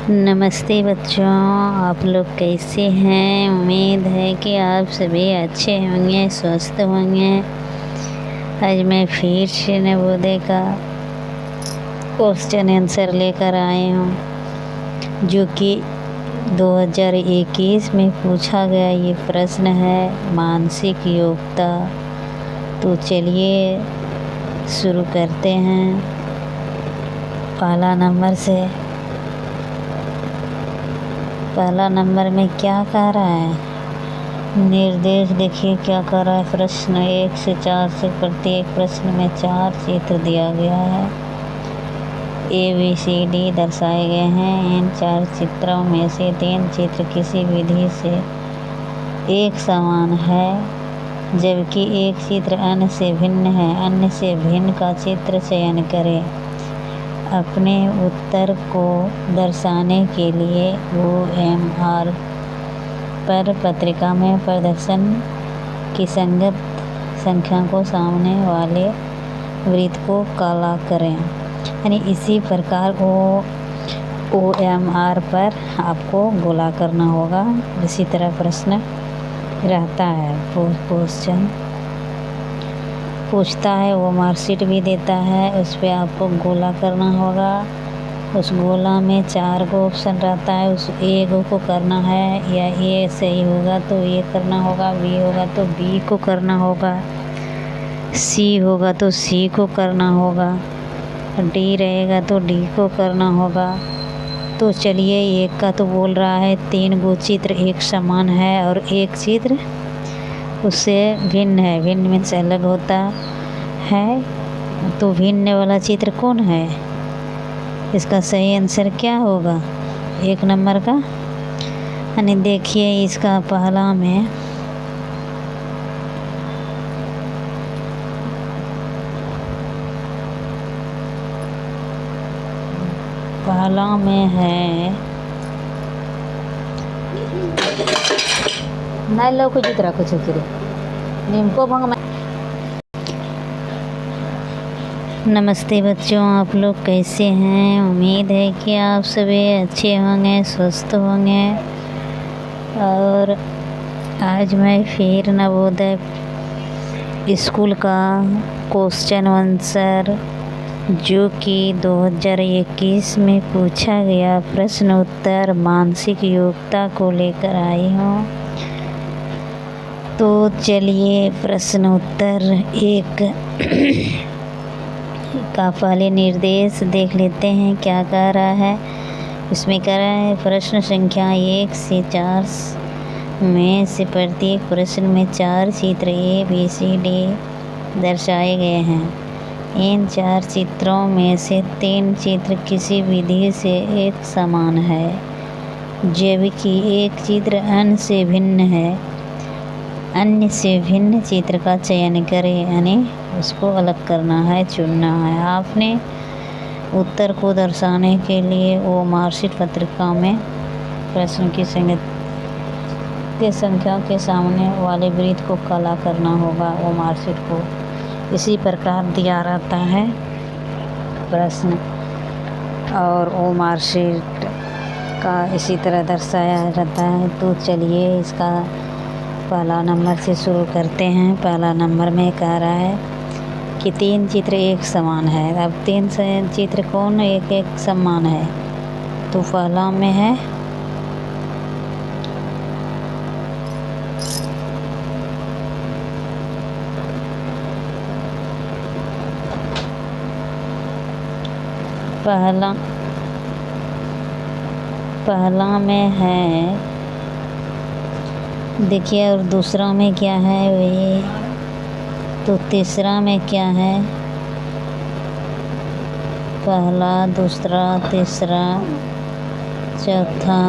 नमस्ते बच्चों, आप लोग कैसे हैं। उम्मीद है कि आप सभी अच्छे होंगे, स्वस्थ होंगे। आज मैं फिर से नवोदय का क्वेश्चन आंसर लेकर आई हूँ, जो कि 2021 में पूछा गया ये प्रश्न है, मानसिक योग्यता। तो चलिए शुरू करते हैं पहला नंबर से। पहला नंबर में क्या कह रहा है, निर्देश देखिए क्या कर रहा है। प्रश्न 1 से 4 से प्रत्येक प्रश्न में 4 चित्र दिया गया है। ABCD दर्शाए गए हैं। इन 4 चित्रों में से 3 चित्र किसी विधि से एक समान है, जबकि एक चित्र अन्य से भिन्न है। अन्य से भिन्न का चित्र चयन करें। अपने उत्तर को दर्शाने के लिए OMR पर पत्रिका में प्रदर्शन की संगत संख्या को सामने वाले वृत्त को काला करें। यानी इसी प्रकार OMR पर आपको गोला करना होगा। इसी तरह प्रश्न रहता है। क्वेश्चन पूछता है, वो मार्कशीट भी देता है, उस पर आपको गोला करना होगा। उस गोला में 4 गो ऑप्शन रहता है, उस A को करना है, या A सही होगा तो A करना होगा, B होगा तो B को करना होगा, C होगा तो C को करना होगा, D रहेगा तो D को करना होगा। तो चलिए, एक का तो बोल रहा है 3 गो चित्र एक समान है और एक चित्र उससे भिन्न है। भिन्न मीन्स अलग होता है। तो भिन्न वाला चित्र कौन है? इसका सही आंसर क्या होगा 1 नंबर का? यानी देखिए, इसका पहला में है नहीं लो कुछ तरह कुछ निम्को भंग। नमस्ते बच्चों, आप लोग कैसे हैं। उम्मीद है कि आप सभी अच्छे होंगे, स्वस्थ होंगे। और आज मैं फिर नवोदय स्कूल का क्वेश्चन आंसर, जो कि 2021 में पूछा गया प्रश्न उत्तर मानसिक योग्यता को लेकर आई हूँ। तो चलिए प्रश्न उत्तर 1 का पहले निर्देश देख लेते हैं क्या कह रहा है। इसमें कह रहा है, प्रश्न संख्या 1 से 4 में से प्रत्येक प्रश्न में 4 चित्र ABCD दर्शाए गए हैं। इन 4 चित्रों में से 3 चित्र किसी विधि से एक समान है, जबकि एक चित्र अन्य से भिन्न है। अन्य से भिन्न चित्र का चयन करें, यानी उसको अलग करना है, चुनना है। आपने उत्तर को दर्शाने के लिए वो मार्कशीट पत्रिका में प्रश्न की संख्या के सामने वाले वृत्त को काला करना होगा। वो मार्कशीट को इसी प्रकार दिया रहता है प्रश्न, और वो मार्कशीट का इसी तरह दर्शाया रहता है। तो चलिए इसका पहला नंबर से शुरू करते हैं। पहला नंबर में कह रहा है कि 3 चित्र एक समान है। अब 3 चित्र कौन एक समान है? तो पहला में है पहला में है, देखिए। और दूसरा में क्या है वही। तो तीसरा में क्या है? पहला, दूसरा, तीसरा, चौथा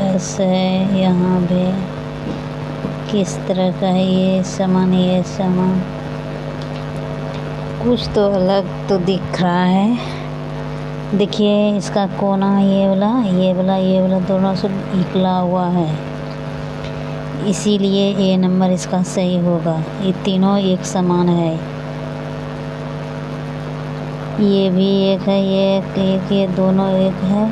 ऐसे है। यहाँ भी किस तरह का है? ये समान कुछ तो अलग तो दिख रहा है। देखिए इसका कोना ये वाला दोनों से निकला हुआ है, इसीलिए A नंबर इसका सही होगा। ये तीनों एक समान है। ये भी एक है, ये एक, ये दोनों एक है,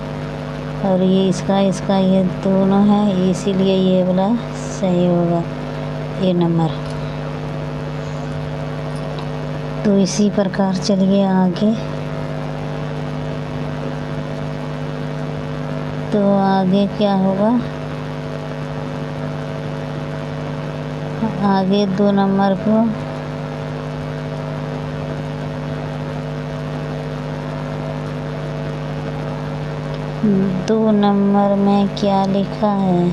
और ये इसका इसका ये दोनों है, इसीलिए ये वाला सही होगा, ए नंबर। तो इसी प्रकार चलिए आगे। तो आगे क्या होगा, आगे 2 नंबर को दो नंबर में क्या लिखा है,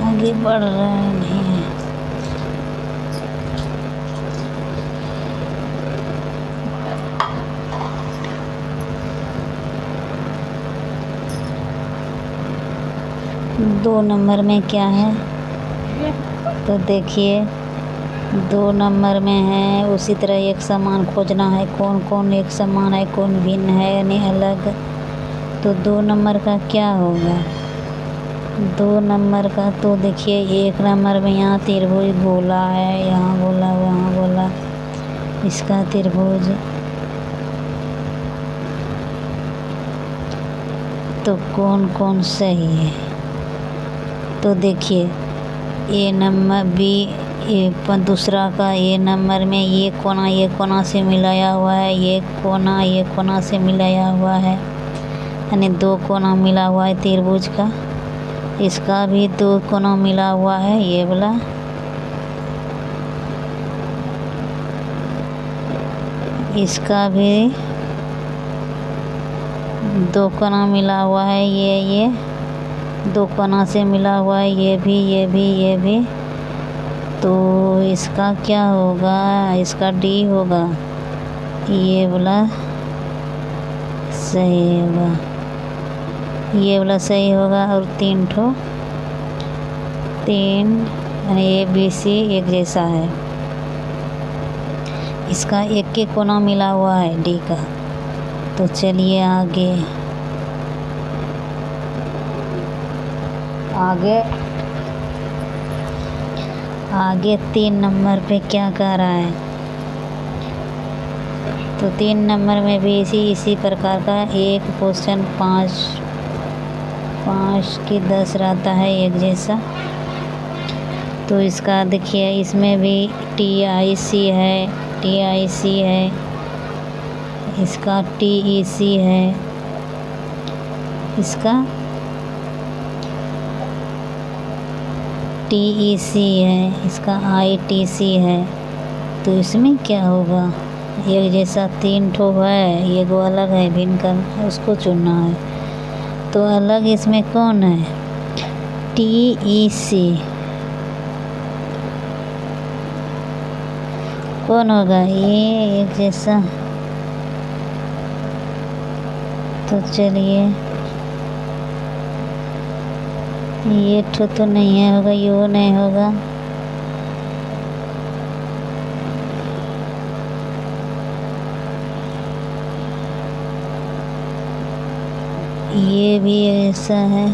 आगे बढ़ रहे नहीं। 2 नंबर में क्या है, तो देखिए 2 नंबर में है उसी तरह एक समान खोजना है, कौन कौन एक समान है, कौन भिन्न है यानी अलग। तो 2 नंबर का क्या होगा, 2 नंबर का तो देखिए 1 नंबर में यहाँ त्रिभुज गोला है, यहाँ गोला वहाँ गोला, इसका त्रिभुज। तो कौन कौन सही है, तो देखिए ए नंबर बी दूसरा का ए नंबर में ये कोना से मिलाया हुआ है, ये कोना से मिलाया हुआ है, यानी 2 कोना मिला हुआ है त्रिभुज का। इसका भी 2 कोना मिला हुआ है, ये वाला। इसका भी 2 कोना मिला हुआ है, ये 2 कोना से मिला हुआ है, ये भी। तो इसका क्या होगा, इसका डी होगा, ये वाला सही होगा, ये वाला सही होगा। और 3 ए बी सी एक जैसा है, इसका एक कोना मिला हुआ है डी का। तो चलिए आगे 3 नंबर पे क्या कर रहा है, तो 3 नंबर में भी इसी प्रकार का एक क्वेश्चन 5 की 10 रहता है एक जैसा। तो इसका देखिए इसमें भी TIC है, इसका TEC है, इसका TEC है, इसका ITC है। तो इसमें क्या होगा, एक जैसा 3 ठो है, ये वो अलग है, भिन्न करना है, उसको चुनना है। तो अलग इसमें कौन है, TEC कौन होगा, ये एक जैसा। तो चलिए ये ठो तो नहीं है होगा, ये नहीं होगा। ये भी ऐसा है,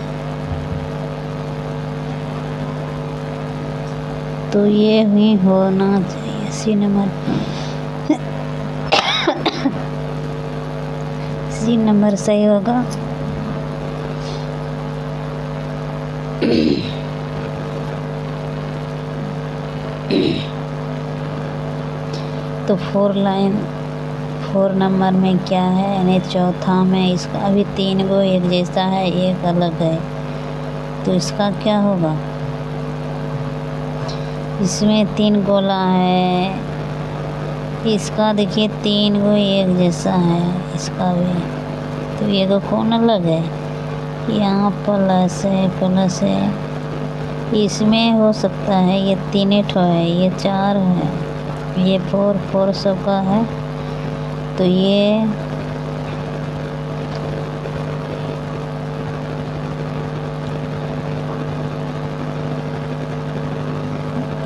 तो ये भी होना चाहिए सी नंबर सही होगा। तो 4 नंबर में क्या है, यानी चौथा में इसका अभी 3 गो एक जैसा है, एक अलग है। तो इसका क्या होगा, इसमें 3 गोला है, इसका देखिए 3 गो एक जैसा है, इसका भी। तो ये तो कौन अलग है, यहाँ प्लस है, इसमें हो सकता है ये 3 ठो है, ये 4 है, ये 4 सबका है। तो ये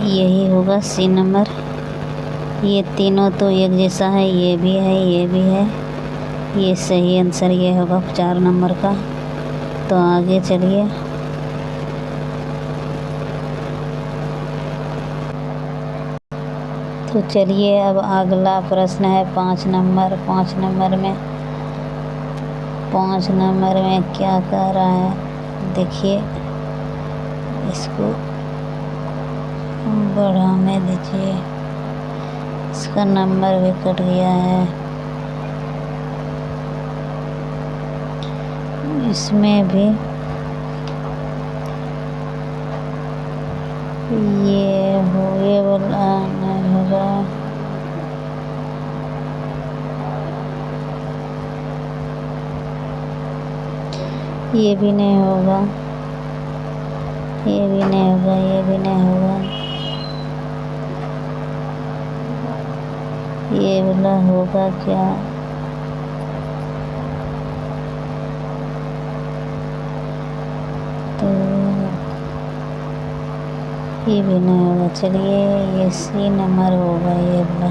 यही होगा सी नंबर। ये तीनों तो एक जैसा है, ये भी है, ये सही आंसर ये होगा 4 नंबर का। तो आगे चलिए। तो चलिए अब अगला प्रश्न है 5 नंबर। 5 5 नंबर में क्या कह रहा है देखिए, इसको बढ़ाने दीजिए। इसका नंबर भी कट गया है। इसमें भी ये वाला नहीं होगा। ये भी नहीं होगा, ये भी नहीं होगा, ये भी नहीं होगा। ये वाला होगा क्या? तो ये भी नहीं होगा। चलिए ये सी नंबर होगा ये वाला।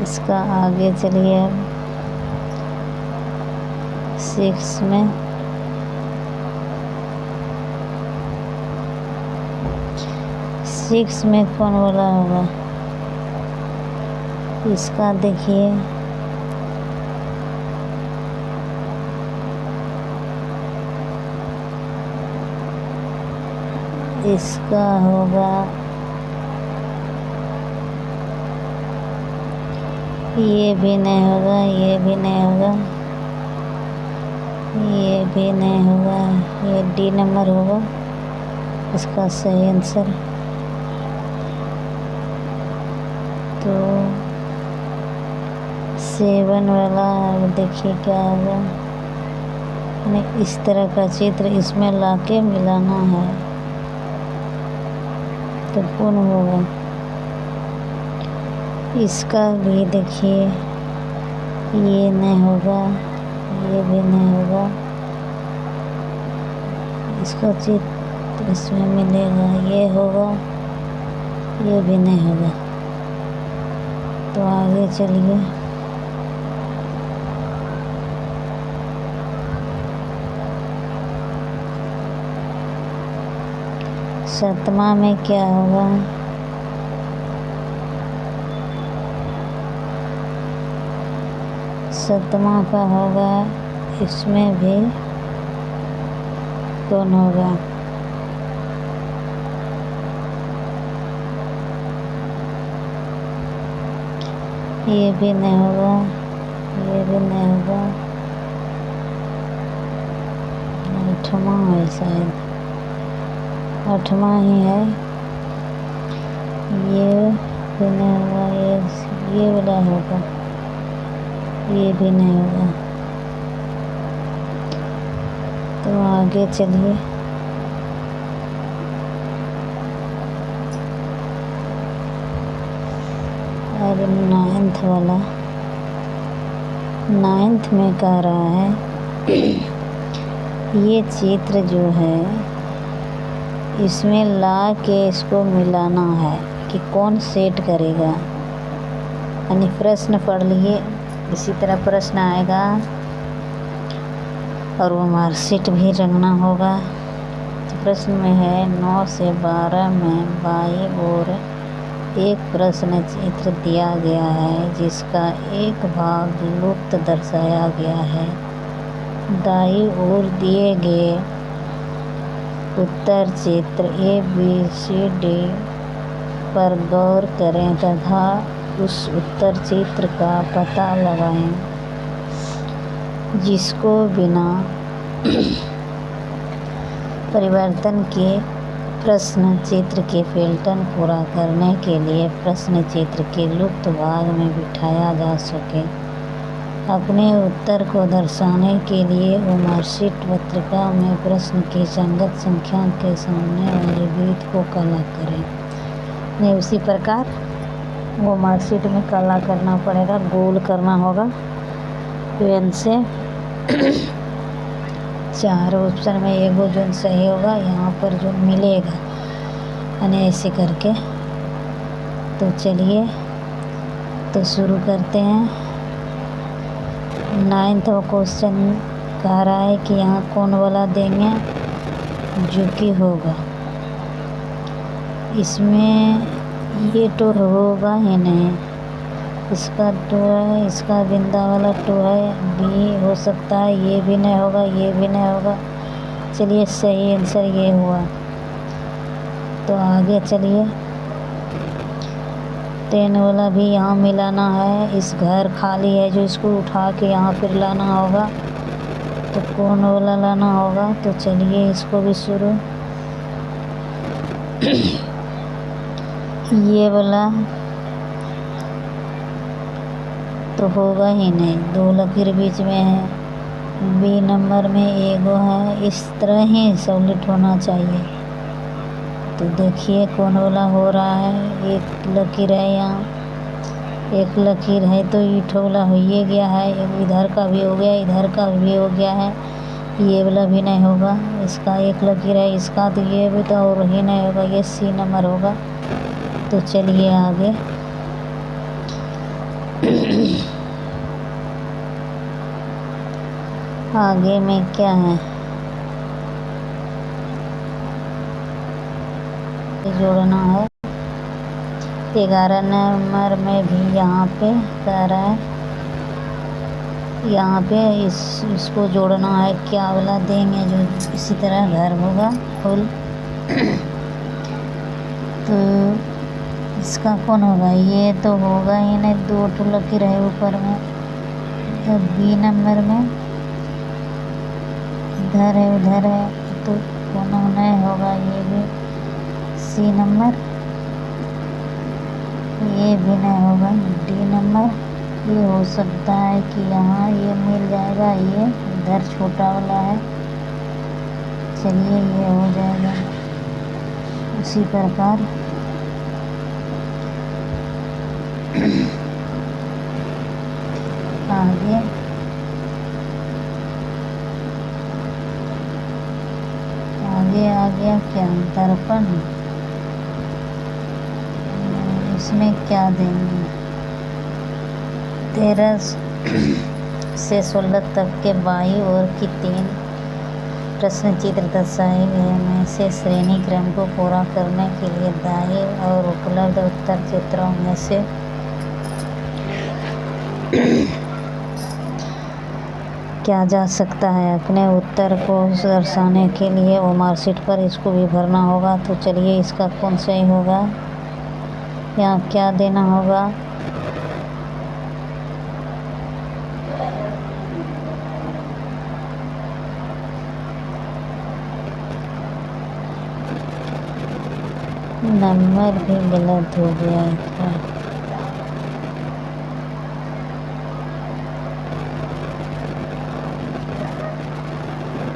इसका आगे चलिए अब 6 में कौन वाला होगा? इसका देखिए, इसका होगा, ये भी नहीं होगा, ये भी नहीं होगा, ये भी नहीं होगा। ये डी नंबर होगा इसका सही आंसर। तो 7 वाला देखिए क्या होगा। इस तरह का चित्र इसमें लाके मिलाना है तो कौन होगा? इसका भी देखिए, ये नहीं होगा, ये भी नहीं होगा। इसका चित्र इसमें मिलेगा, ये होगा, ये भी नहीं होगा। तो आगे चलिए सतमा में क्या होगा? सतमा का होगा, इसमें भी कौन होगा? ये भी नहीं होगा, ये भी नहीं होगा। 8वां है शायद, 8वां ही है। ये भी नहीं होगा, ये वाला होगा, ये भी नहीं होगा। तो आगे चलिए अब 9th वाला। 9th में कह रहा है ये चित्र जो है इसमें ला के इसको मिलाना है कि कौन सेट करेगा। यानी प्रश्न पढ़ लिए, इसी तरह प्रश्न आएगा और वो मार्कशीट भी रंगना होगा। तो प्रश्न में है 9 से 12 में बाई ओर एक प्रश्न चित्र दिया गया है जिसका एक भाग लुप्त दर्शाया गया है। दाईं ओर दिए गए उत्तर चित्र ABCD पर गौर करें तथा उस उत्तर चित्र का पता लगाएं जिसको बिना परिवर्तन के प्रश्न चित्र के फिल्टर पूरा करने के लिए प्रश्न चित्र के लुप्त भाग में बिठाया जा सके। अपने उत्तर को दर्शाने के लिए वो मार्कशीट पत्रिका में प्रश्न की संगत संख्या के सामने वाले वृत्त को काला करें। नहीं, उसी प्रकार वो मार्कशीट में काला करना पड़ेगा, गोल करना होगा पेन से। 4 ऑप्शन में एगो जो सही होगा यहाँ पर जो मिलेगा, यानी ऐसे करके। तो चलिए तो शुरू करते हैं। 9th क्वेश्चन कह रहा है कि यहाँ कौन वाला देंगे जो कि होगा। इसमें ये तो होगा ही नहीं, इसका 2 है, इसका बिंदा वाला 2 है, बी हो सकता है, ये भी नहीं होगा, ये भी नहीं होगा। चलिए सही आंसर ये हुआ। तो आगे चलिए 10 वाला भी यहाँ मिलाना है। इस घर खाली है जो इसको उठा के यहाँ फिर लाना होगा, तो कौन वाला लाना होगा? तो चलिए इसको भी शुरू ये वाला तो होगा ही नहीं, 2 लकीर बीच में है। बी नंबर में एगो है, इस तरह ही सॉलिड होना चाहिए। तो देखिए कौन वाला हो रहा है। एक लकीर है यहाँ, एक लकीर है तो ईंट वाला हो ही गया है। इधर का भी हो गया, इधर का भी हो गया है, ये वाला भी नहीं होगा। इसका एक लकीर है, इसका तो ये भी तो और ही नहीं होगा, ये सी नंबर होगा। तो चलिए आगे आगे में क्या है जोड़ना है। 11 नंबर में भी यहाँ पे कह रहा है, यहाँ पे इसको जोड़ना है। क्या वाला देंगे जो इसी तरह घर होगा फुल तो इसका कौन होगा? ये तो होगा ही नहीं, 2 ठो लकीर है ऊपर में। तो बी नंबर में इधर है उधर है, तो कौन नहीं होगा? ये भी सी नंबर, ये भी नहीं होगा। डी नंबर ये हो सकता है कि यहाँ ये मिल जाएगा, ये इधर छोटा वाला है। चलिए ये हो जाएगा। उसी प्रकार आगे आ गया क्या? दर्पण, इसमें क्या देंगे? 13 से 16 तक के बाई ओर की 3 प्रश्न चित्र दर्शाए गए में से श्रेणी क्रम को पूरा करने के लिए दाएं और उपलब्ध उत्तर चित्रों में से क्या जा सकता है? अपने उत्तर को दर्शाने के लिए वो मार्कशीट पर इसको भी भरना होगा। तो चलिए इसका कौन सही होगा? यहाँ क्या देना होगा? नंबर भी गलत हो गया था।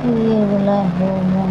ये वाला होगा।